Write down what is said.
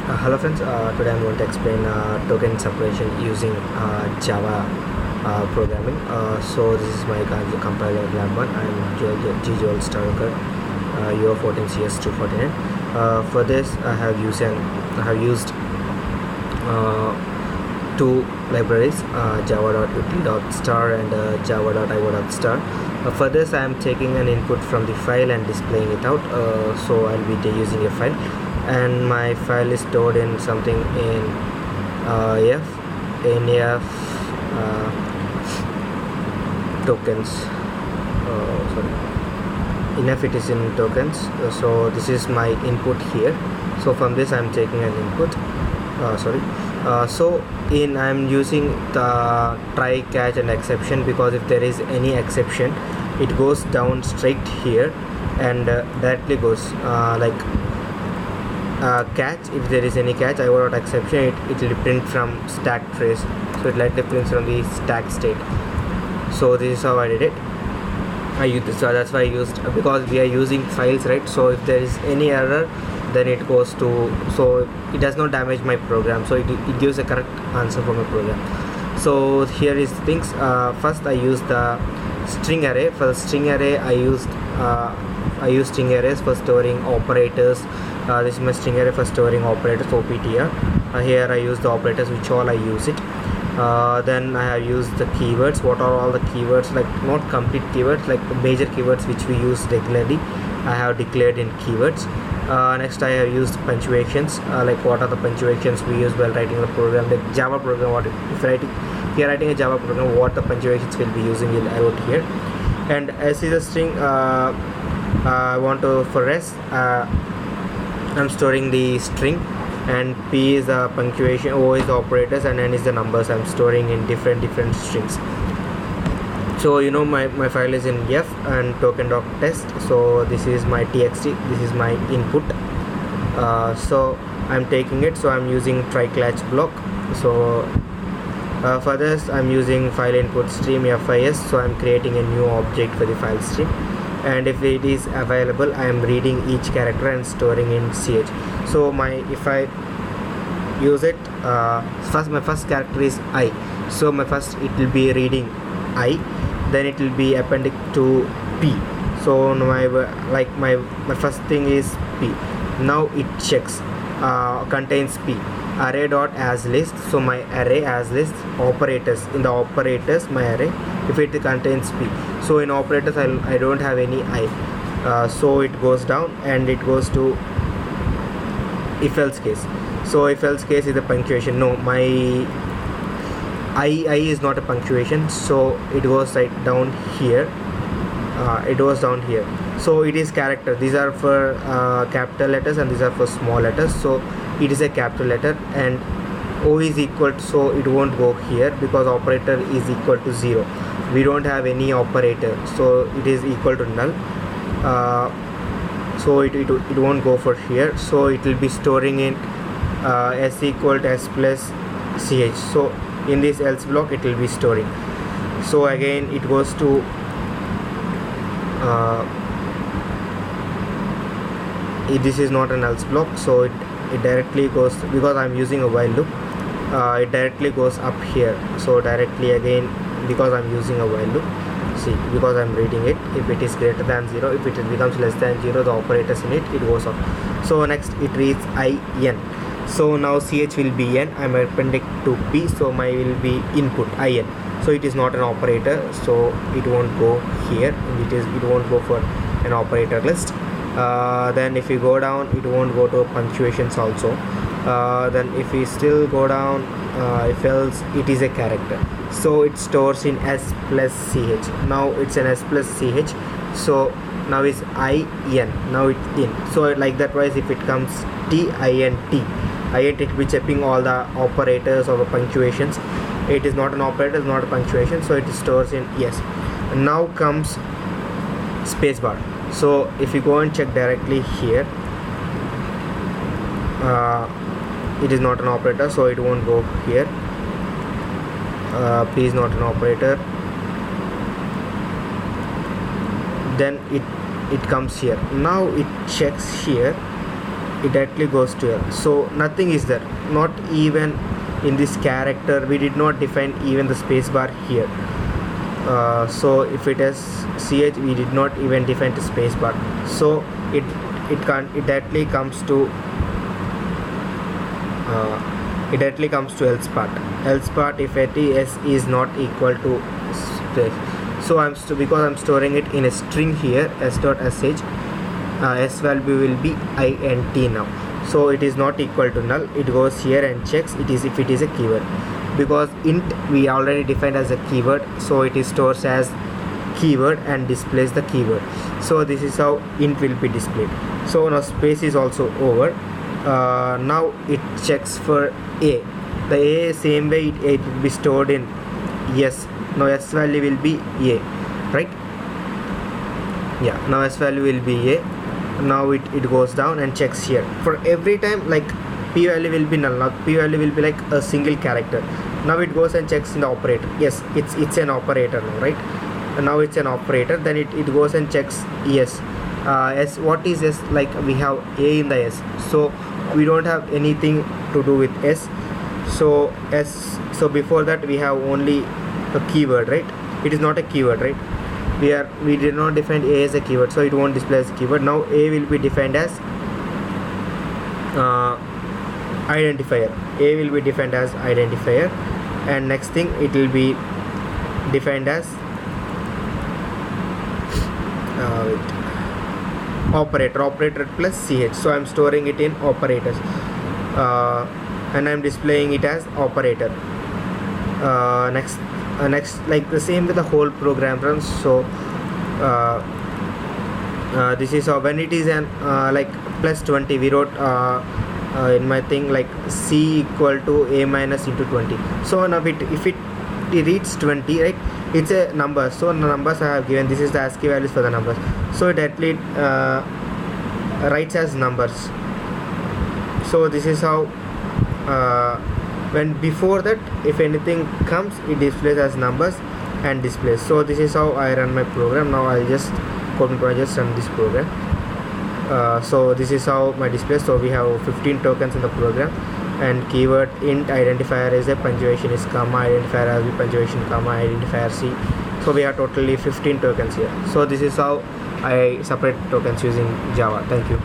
Hello friends, today I'm going to explain token separation using Java programming. So this is my compiler Lam1. I'm G. Joel Starker, UO14 CS249. For this, I have used two libraries, java.util.star and java.io.star. For this, I am taking an input from the file and displaying it out. So I'll be using a file, and my file is stored in something in NAF tokens. Sorry, enough it is in tokens. So this is my input here. So from this, I'm taking an input. So I'm using the try, catch and exception, because if there is any exception, it goes down straight here and directly goes catch. If there is any catch, I want exception, it will print from stack trace, so it likely prints from the stack state. So this is how I did it. So that's why I used, because we are using files, right? So if there is any error, then it goes to, so it does not damage my program, so it gives a correct answer for my program. So here is things. First I used the string array. For the string array, I used string arrays for storing operators. This is my string array for storing operators, OPTR. Here I use the operators, which all I use it. Then I have used the keywords. What are all the keywords? Like, not complete keywords, like the major keywords which we use regularly, I have declared in keywords. Next I have used punctuations, like what are the punctuations we use while writing the program. The Java program, if you're writing a Java program, what the punctuations will be using, I wrote here. And S is a string. I want to, for rest, I'm storing the string, and P is the punctuation, O is the operators, and N is the numbers I'm storing in different strings. So my file is in F and token.test. So this is my txt, this is my input. So I'm taking it, so I'm using try catch block. So for this, I'm using file input stream FIS, so I'm creating a new object for the file stream, and if it is available, I am reading each character and storing in ch. So if I use it, my first character is I, so it will be reading I, then it will be appended to P. So my first thing is P. Now it checks, contains P. Array dot as list, so my array as list, operators, in the operators my array, if it contains P. So in operators I don't have any I, so it goes down and it goes to if else case. So if else case is the punctuation. No, my I is not a punctuation, so it goes right down here. It goes down here. So it is character. These are for capital letters and these are for small letters. So it is a capital letter, and O is equal to, so it won't go here because operator is equal to 0. We don't have any operator, so it is equal to null. So it won't go for here. So it will be storing in S equal to S plus ch. So in this else block it will be storing. So again it goes to this is not an else block, so it directly goes, because I'm using a while loop, it directly goes up here. So directly again, because I'm using a while loop, see, because I'm reading it, if it is greater than 0, if it becomes less than 0, the operators in it goes up. So next it reads IN. So now ch will be n, I'm appending to P, so my will be input IN. So it is not an operator, so it won't go here, it won't go for an operator list. Then if you go down, it won't go to punctuations also. Then if we still go down, if else, it is a character, so it stores in S plus ch. Now it's an S plus ch, so now is IN, now it's in. So like that wise, if it comes TINT, it will be checking all the operators or the punctuations. It is not an operator, it's not a punctuation, so it stores in yes. Now comes spacebar. So if you go and check directly here, it is not an operator, so it won't go here. P is not an operator. Then it comes here. Now it checks here, it directly goes to L. So nothing is there, not even in this character. We did not define even the space bar here. So if it is ch, we did not even define the space bar, so it directly comes to else part. Else part if s is not equal to space. So because I'm storing it in a string here, s.sh, s value will be int now. So it is not equal to null. It goes here and checks if it is a keyword, because int we already defined as a keyword, so it is stores as keyword and displays the keyword. So this is how int will be displayed. So now space is also over. Now it checks for a. The a same way it will be stored in yes. Now s value will be a, right? Yeah, now s value will be a. Now it goes down and checks here for every time, like p value will be null. Now p value will be like a single character. Now it goes and checks in the operator. Yes, it's an operator now, right? And now it's an operator. Then it goes and checks yes. S, what is s? Like we have a in the s, so we don't have anything to do with s. So s, so before that we have only a keyword, right? It is not a keyword, right? We did not define a as a keyword, so it won't display as a keyword. Now a will be defined as identifier. A will be defined as identifier, and next thing it will be defined as operator plus ch. So I'm storing it in operators, and I'm displaying it as operator. Next, like the same with the whole program runs. So this is how when it is an like plus 20, we wrote in my thing like c equal to a minus into 20. So now if it reads 20, right, it's a number. So the numbers I have given, this is the ASCII values for the numbers, so it actually writes as numbers. So this is how when before that if anything comes, it displays as numbers and displays. So this is how I run my program. Now I'll just run this program. So this is how my display. So we have 15 tokens in the program, and keyword int, identifier is a punctuation is comma, identifier has a punctuation comma, identifier c. So we have totally 15 tokens here. So this is how I separate tokens using Java. Thank you.